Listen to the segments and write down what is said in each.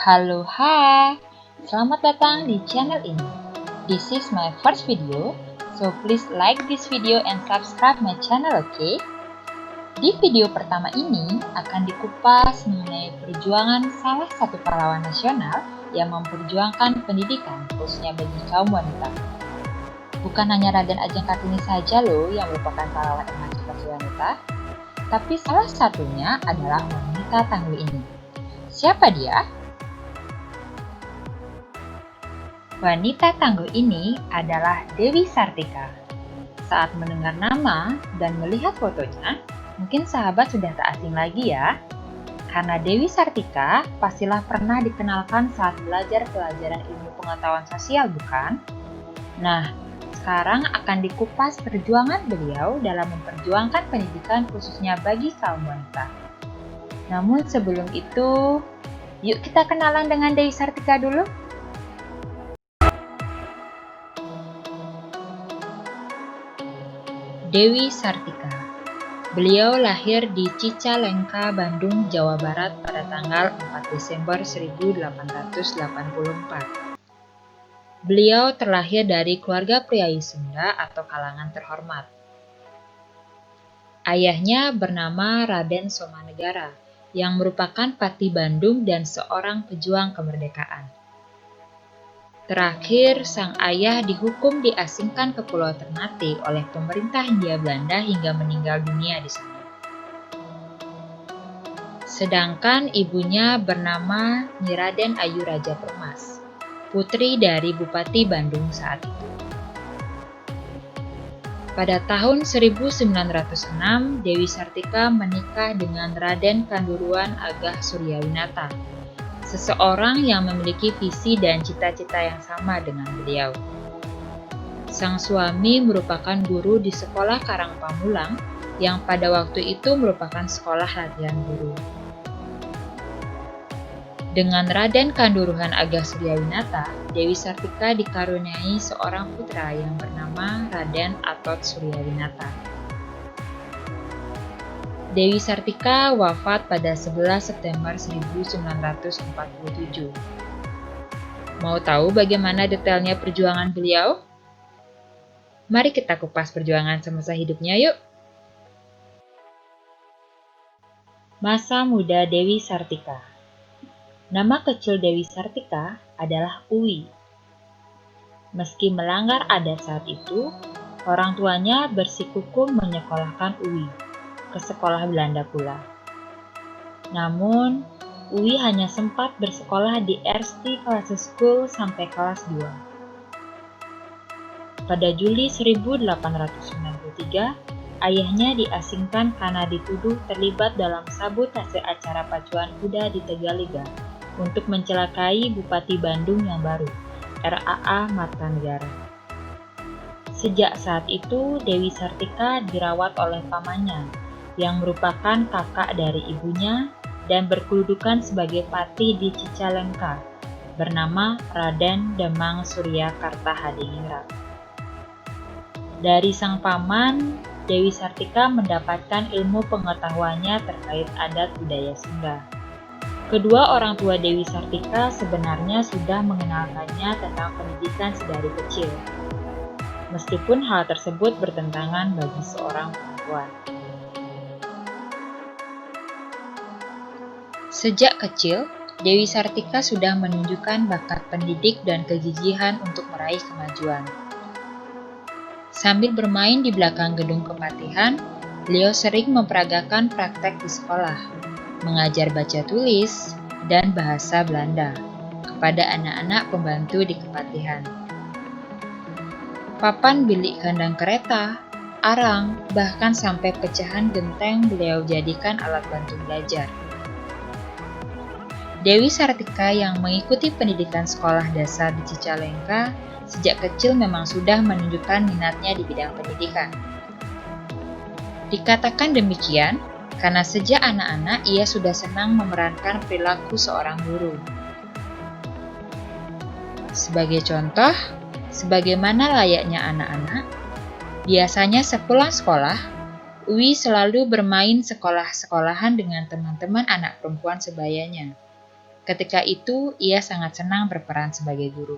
Halo, hai. Selamat datang di channel ini. This is my first video, so please like this video and subscribe my channel, okay? Di video pertama ini akan dikupas mengenai perjuangan salah satu pahlawan nasional yang memperjuangkan pendidikan, khususnya bagi kaum wanita. Bukan hanya Raden Ajeng Kartini saja loh yang merupakan pahlawan emansipasi wanita, tapi salah satunya adalah wanita tangguh ini. Siapa dia? Wanita tangguh ini adalah Dewi Sartika. Saat mendengar nama dan melihat fotonya, mungkin sahabat sudah tak asing lagi ya. Karena Dewi Sartika pastilah pernah dikenalkan saat belajar pelajaran ilmu pengetahuan sosial, bukan? Nah, sekarang akan dikupas perjuangan beliau dalam memperjuangkan pendidikan khususnya bagi kaum wanita. Namun sebelum itu, yuk kita kenalan dengan Dewi Sartika dulu. Dewi Sartika. Beliau lahir di Cicalengka, Bandung, Jawa Barat pada tanggal 4 Desember 1884. Beliau terlahir dari keluarga priai Sunda atau kalangan terhormat. Ayahnya bernama Raden Somanegara, yang merupakan Pati Bandung dan seorang pejuang kemerdekaan. Terakhir, sang ayah dihukum diasingkan ke Pulau Ternate oleh pemerintah Hindia Belanda hingga meninggal dunia di sana. Sedangkan ibunya bernama Nyi Raden Ayu Raja Permas, putri dari Bupati Bandung saat itu. Pada tahun 1906, Dewi Sartika menikah dengan Raden Kanduruan Agah Suryawinata, seseorang yang memiliki visi dan cita-cita yang sama dengan beliau. Sang suami merupakan guru di sekolah Karang Pamulang yang pada waktu itu merupakan sekolah latihan guru. Dengan Raden Kanduruhan Agah Suryawinata, Dewi Sartika dikaruniai seorang putra yang bernama Raden Atot Suryawinata. Dewi Sartika wafat pada 11 September 1947. Mau tahu bagaimana detailnya perjuangan beliau? Mari kita kupas perjuangan semasa hidupnya yuk. Masa muda Dewi Sartika. Nama kecil Dewi Sartika adalah Uwi. Meski melanggar adat saat itu, orang tuanya bersikukuh menyekolahkan Uwi ke sekolah Belanda pula. Namun, Uwi hanya sempat bersekolah di Eerste Klasse School sampai kelas 2. Pada Juli 1893, ayahnya diasingkan karena dituduh terlibat dalam sabotase acara pacuan kuda di Tegaliga untuk mencelakai Bupati Bandung yang baru, R.A.A. Martanegara. Sejak saat itu, Dewi Sartika dirawat oleh pamannya, yang merupakan kakak dari ibunya dan berkedudukan sebagai pati di Cicalengka, bernama Raden Demang Surya Kartahadiningrat. Dari sang paman, Dewi Sartika mendapatkan ilmu pengetahuannya terkait adat budaya Sunda. Kedua orang tua Dewi Sartika sebenarnya sudah mengenalkannya tentang pendidikan sedari kecil, meskipun hal tersebut bertentangan bagi seorang perempuan. Sejak kecil, Dewi Sartika sudah menunjukkan bakat pendidik dan kegigihan untuk meraih kemajuan. Sambil bermain di belakang gedung kepatihan, beliau sering memperagakan praktek di sekolah, mengajar baca tulis, dan bahasa Belanda kepada anak-anak pembantu di kepatihan. Papan bilik kandang kereta, arang, bahkan sampai pecahan genteng beliau jadikan alat bantu belajar. Dewi Sartika yang mengikuti pendidikan sekolah dasar di Cicalengka sejak kecil memang sudah menunjukkan minatnya di bidang pendidikan. Dikatakan demikian karena sejak anak-anak ia sudah senang memerankan perilaku seorang guru. Sebagai contoh, sebagaimana layaknya anak-anak, biasanya sepulang sekolah, Uwi selalu bermain sekolah-sekolahan dengan teman-teman anak perempuan sebayanya. Ketika itu, ia sangat senang berperan sebagai guru.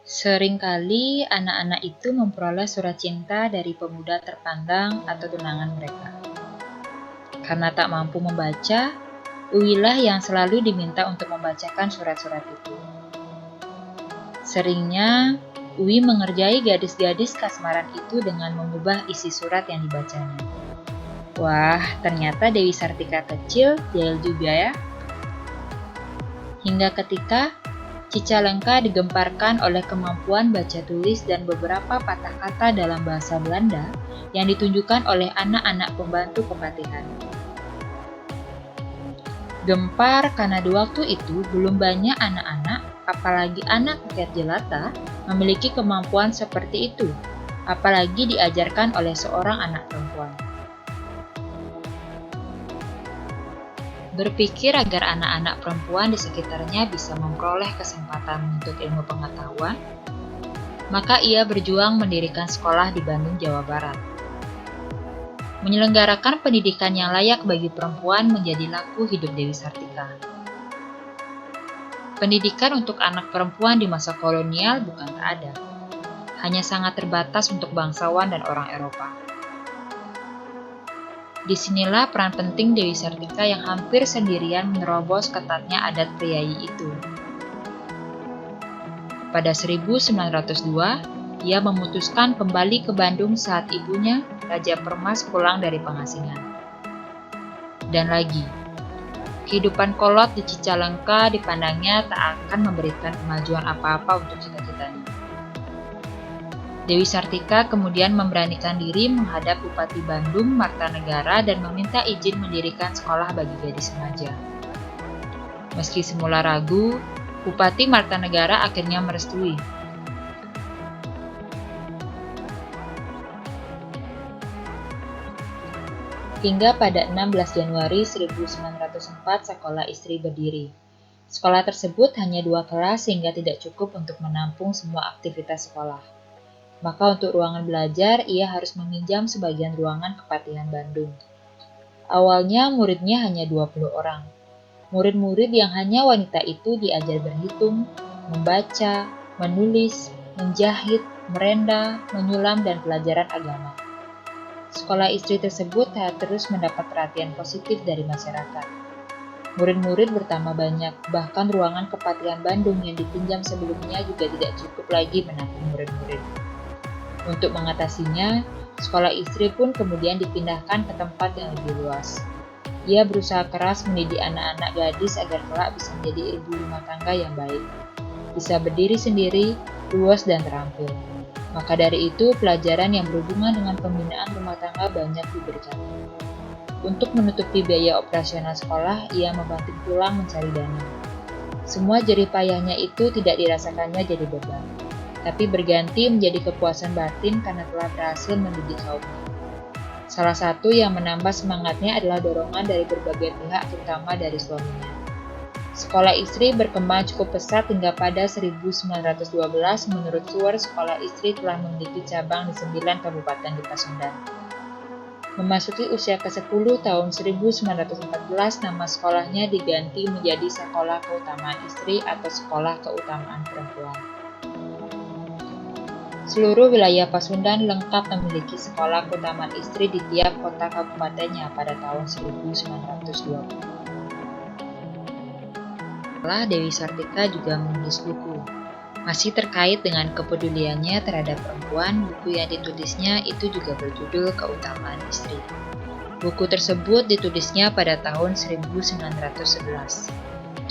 Seringkali anak-anak itu memperoleh surat cinta dari pemuda terpandang atau tunangan mereka. Karena tak mampu membaca, Uwilah yang selalu diminta untuk membacakan surat-surat itu. Seringnya, Uwi mengerjai gadis-gadis kasmaran itu dengan mengubah isi surat yang dibacanya. Wah, ternyata Dewi Sartika kecil jahil juga ya. Hingga ketika Cicalengka digemparkan oleh kemampuan baca tulis dan beberapa patah kata dalam bahasa Belanda yang ditunjukkan oleh anak-anak pembantu kepatihan. Gempar karena di waktu itu belum banyak anak-anak, apalagi anak rakyat jelata, memiliki kemampuan seperti itu, apalagi diajarkan oleh seorang anak perempuan. Berpikir agar anak-anak perempuan di sekitarnya bisa memperoleh kesempatan menuntut ilmu pengetahuan, maka ia berjuang mendirikan sekolah di Bandung, Jawa Barat. Menyelenggarakan pendidikan yang layak bagi perempuan menjadi laku hidup Dewi Sartika. Pendidikan untuk anak perempuan di masa kolonial bukan tak ada, hanya sangat terbatas untuk bangsawan dan orang Eropa. Disinilah peran penting Dewi Sartika yang hampir sendirian menerobos ketatnya adat priayi itu. Pada 1902, ia memutuskan kembali ke Bandung saat ibunya, Raja Permas, pulang dari pengasingan. Dan lagi, kehidupan kolot di Cicalengka dipandangnya tak akan memberikan kemajuan apa-apa untuk cita-citanya. Dewi Sartika kemudian memberanikan diri menghadap Bupati Bandung, Martanegara, dan meminta izin mendirikan sekolah bagi gadis remaja. Meski semula ragu, Bupati Martanegara akhirnya merestui. Hingga pada 16 Januari 1904 sekolah istri berdiri. Sekolah tersebut hanya 2 kelas sehingga tidak cukup untuk menampung semua aktivitas sekolah. Maka untuk ruangan belajar, ia harus meminjam sebagian ruangan Kepatihan Bandung. Awalnya muridnya hanya 20 orang. Murid-murid yang hanya wanita itu diajar berhitung, membaca, menulis, menjahit, merenda, menyulam, dan pelajaran agama. Sekolah istri tersebut terus mendapat perhatian positif dari masyarakat. Murid-murid bertambah banyak, bahkan ruangan Kepatihan Bandung yang dipinjam sebelumnya juga tidak cukup lagi menampung murid-murid. Untuk mengatasinya, sekolah istri pun kemudian dipindahkan ke tempat yang lebih luas. Ia berusaha keras mendidik anak-anak gadis agar kelak bisa menjadi ibu rumah tangga yang baik, bisa berdiri sendiri, luas dan terampil. Maka dari itu, pelajaran yang berhubungan dengan pembinaan rumah tangga banyak diberikan. Untuk menutupi biaya operasional sekolah, ia membantu pulang mencari dana. Semua jerih payahnya itu tidak dirasakannya jadi beban, tapi berganti menjadi kepuasan batin karena telah berhasil mendidik kaumnya. Salah satu yang menambah semangatnya adalah dorongan dari berbagai pihak, terutama dari suaminya. Sekolah istri berkembang cukup pesat hingga pada 1912 menurut Suwer sekolah istri telah memiliki cabang di 9 kabupaten di Pasundan. Memasuki usia ke-10 tahun 1914, nama sekolahnya diganti menjadi Sekolah Keutamaan Istri atau Sekolah Keutamaan Perempuan. Seluruh wilayah Pasundan lengkap memiliki sekolah keutamaan istri di tiap kota kabupatennya pada tahun 1920. Dewi Sartika juga menulis buku. Masih terkait dengan kepeduliannya terhadap perempuan, buku yang ditulisnya itu juga berjudul Keutamaan Istri. Buku tersebut ditulisnya pada tahun 1911.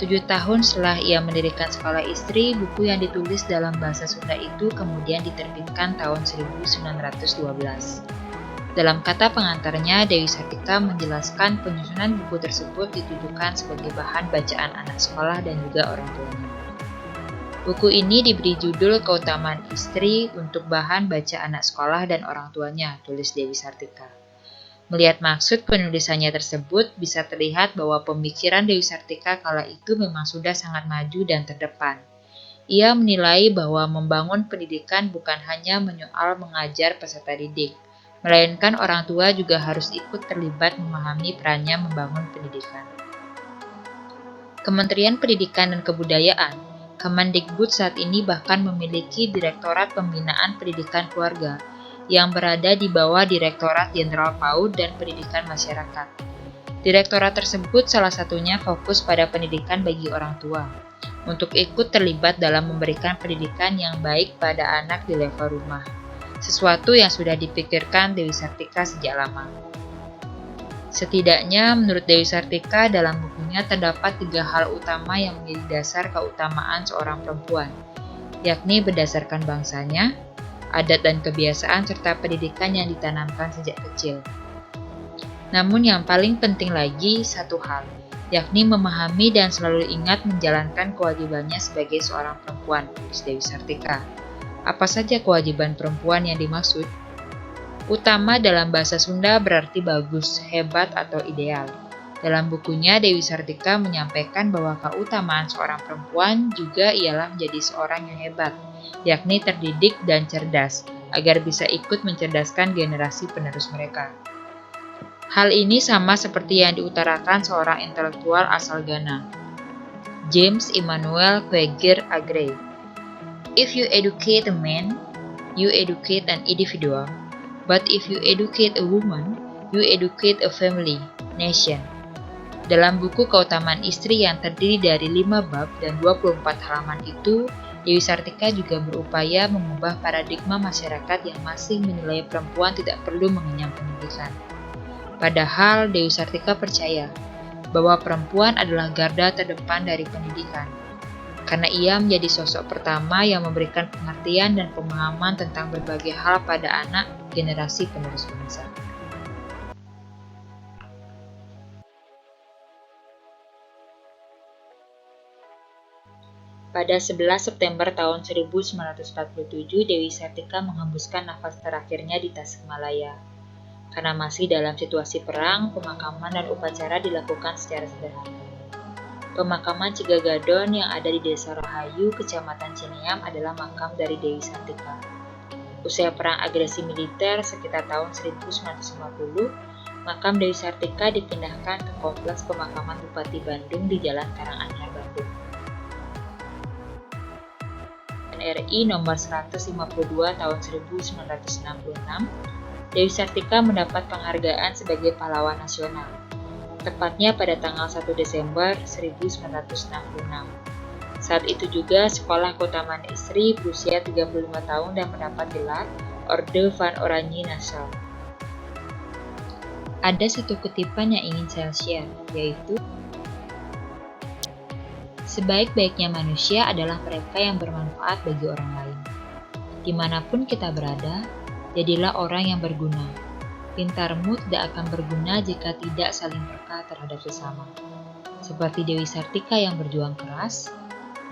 7 tahun setelah ia mendirikan sekolah istri, buku yang ditulis dalam bahasa Sunda itu kemudian diterbitkan tahun 1912. Dalam kata pengantarnya, Dewi Sartika menjelaskan penyusunan buku tersebut ditujukan sebagai bahan bacaan anak sekolah dan juga orang tuanya. Buku ini diberi judul Keutamaan Istri untuk bahan baca anak sekolah dan orang tuanya, tulis Dewi Sartika. Melihat maksud penulisannya tersebut, bisa terlihat bahwa pemikiran Dewi Sartika kala itu memang sudah sangat maju dan terdepan. Ia menilai bahwa membangun pendidikan bukan hanya menyoal mengajar peserta didik, melainkan orang tua juga harus ikut terlibat memahami perannya membangun pendidikan. Kementerian Pendidikan dan Kebudayaan, Kemendikbud saat ini bahkan memiliki Direktorat Pembinaan Pendidikan Keluarga yang berada di bawah Direktorat Jenderal PAUD dan Pendidikan Masyarakat. Direktorat tersebut salah satunya fokus pada pendidikan bagi orang tua, untuk ikut terlibat dalam memberikan pendidikan yang baik pada anak di level rumah, sesuatu yang sudah dipikirkan Dewi Sartika sejak lama. Setidaknya menurut Dewi Sartika dalam bukunya terdapat 3 hal utama yang menjadi dasar keutamaan seorang perempuan, yakni berdasarkan bangsanya, adat dan kebiasaan serta pendidikan yang ditanamkan sejak kecil. Namun yang paling penting lagi satu hal, yakni memahami dan selalu ingat menjalankan kewajibannya sebagai seorang perempuan, tulis Dewi Sartika. Apa saja kewajiban perempuan yang dimaksud? Utama dalam bahasa Sunda berarti bagus, hebat, atau ideal. Dalam bukunya, Dewi Sartika menyampaikan bahwa keutamaan seorang perempuan juga ialah menjadi seorang yang hebat, yakni terdidik dan cerdas, agar bisa ikut mencerdaskan generasi penerus mereka. Hal ini sama seperti yang diutarakan seorang intelektual asal Ghana, James Emmanuel Quaker Agrey. If you educate a man, you educate an individual. But if you educate a woman, you educate a family, nation. Dalam buku Keutamaan Istri yang terdiri dari 5 bab dan 24 halaman itu, Dewi Sartika juga berupaya mengubah paradigma masyarakat yang masih menilai perempuan tidak perlu mengenyam pendidikan. Padahal Dewi Sartika percaya bahwa perempuan adalah garda terdepan dari pendidikan, karena ia menjadi sosok pertama yang memberikan pengertian dan pemahaman tentang berbagai hal pada anak generasi penerus bangsa. Pada 11 September tahun 1947, Dewi Sartika menghembuskan nafas terakhirnya di Tasikmalaya. Karena masih dalam situasi perang, pemakaman dan upacara dilakukan secara sederhana. Pemakaman Cigagadon yang ada di Desa Rahayu, Kecamatan Cineam adalah makam dari Dewi Sartika. Usai perang agresi militer sekitar tahun 1950, makam Dewi Sartika dipindahkan ke Kompleks Pemakaman Bupati Bandung di Jalan Karanganyar, Bandung. RI nomor 152 tahun 1966, Dewi Sartika mendapat penghargaan sebagai pahlawan nasional, tepatnya pada tanggal 1 Desember 1966. Saat itu juga Sekolah Keutamaan Istri berusia 35 tahun dan mendapat gelar Orde van Oranje Nassau. Ada satu kutipan yang ingin saya share, yaitu sebaik-baiknya manusia adalah mereka yang bermanfaat bagi orang lain. Dimanapun kita berada, jadilah orang yang berguna. Pintarmu tidak akan berguna jika tidak saling peka terhadap sesama. Seperti Dewi Sartika yang berjuang keras,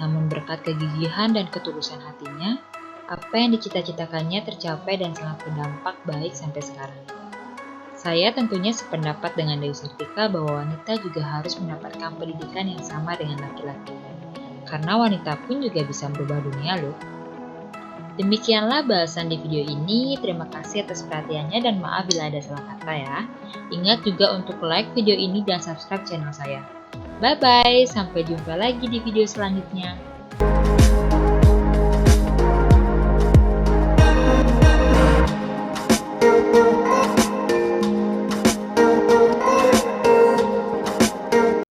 namun berkat kegigihan dan ketulusan hatinya, apa yang dicita-citakannya tercapai dan sangat berdampak baik sampai sekarang. Saya tentunya sependapat dengan Dewi Sartika bahwa wanita juga harus mendapatkan pendidikan yang sama dengan laki-laki. Karena wanita pun juga bisa merubah dunia loh. Demikianlah bahasan di video ini. Terima kasih atas perhatiannya dan maaf bila ada salah kata ya. Ingat juga untuk like video ini dan subscribe channel saya. Bye-bye, sampai jumpa lagi di video selanjutnya.